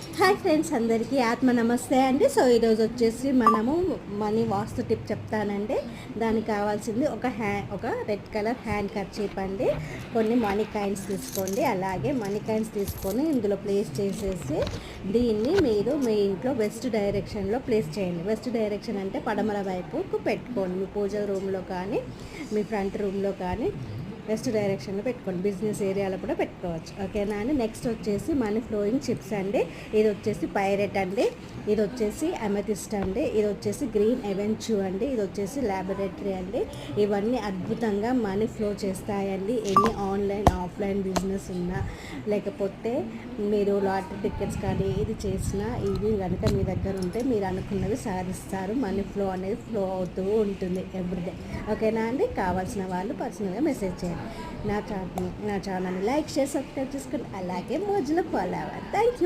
Hi friends, అందరికీ ఆత్మ నమస్తే అండి. సో ఈరోజు వచ్చేసి మనము మనీ వాస్తు టిప్ చెప్తానండి. దానికి కావాల్సింది ఒక రెడ్ కలర్ హ్యాండ్ కర్చీప్ అండి. కొన్ని మనీ కాయిన్స్ తీసుకోండి. అలాగే మనీ కాయిన్స్ తీసుకొని ఇందులో ప్లేస్ చేసేసి దీన్ని మీరు మీ ఇంట్లో వెస్ట్ డైరెక్షన్లో ప్లేస్ చేయండి. వెస్ట్ డైరెక్షన్ అంటే పడమర వైపుకు పెట్టుకోండి. మీ పూజ రూమ్లో కానీ మీ ఫ్రంట్ రూమ్లో కానీ వెస్ట్ డైరెక్షన్లో పెట్టుకోండి. బిజినెస్ ఏరియాలో కూడా పెట్టుకోవచ్చు. ఓకేనా అండి. నెక్స్ట్ వచ్చేసి మనీ ఫ్లోయింగ్ చిప్స్ అండి. ఇది వచ్చేసి పైరెట్ అండి. ఇది వచ్చేసి అమెథిస్ట్ అండి. ఇది వచ్చేసి గ్రీన్ ఎవెన్చూ అండి. ఇది వచ్చేసి ల్యాబొరేటరీ అండి. ఇవన్నీ అద్భుతంగా మనీ ఫ్లో చేస్తాయండి. ఎన్ని ఆన్లైన్ ఆఫ్లైన్ బిజినెస్ ఉన్నా, లేకపోతే మీరు లాటరీ టికెట్స్ కానీ ఏది చేసినా ఇవి కనుక మీ దగ్గర ఉంటే మీరు అనుకున్నది సాధిస్తారు. మనీ ఫ్లో అనేది ఫ్లో అవుతూ ఉంటుంది ఎవ్రీడే. ఓకేనా అండి. కావాల్సిన వాళ్ళు పర్సనల్గా మెసేజ్ చేయండి. నా ఛానల్ని లైక్ షేర్ సబ్స్క్రైబ్ చేసుకోండి. అలాగే మోజులో ఫాలో అవ్వండి. Thank you.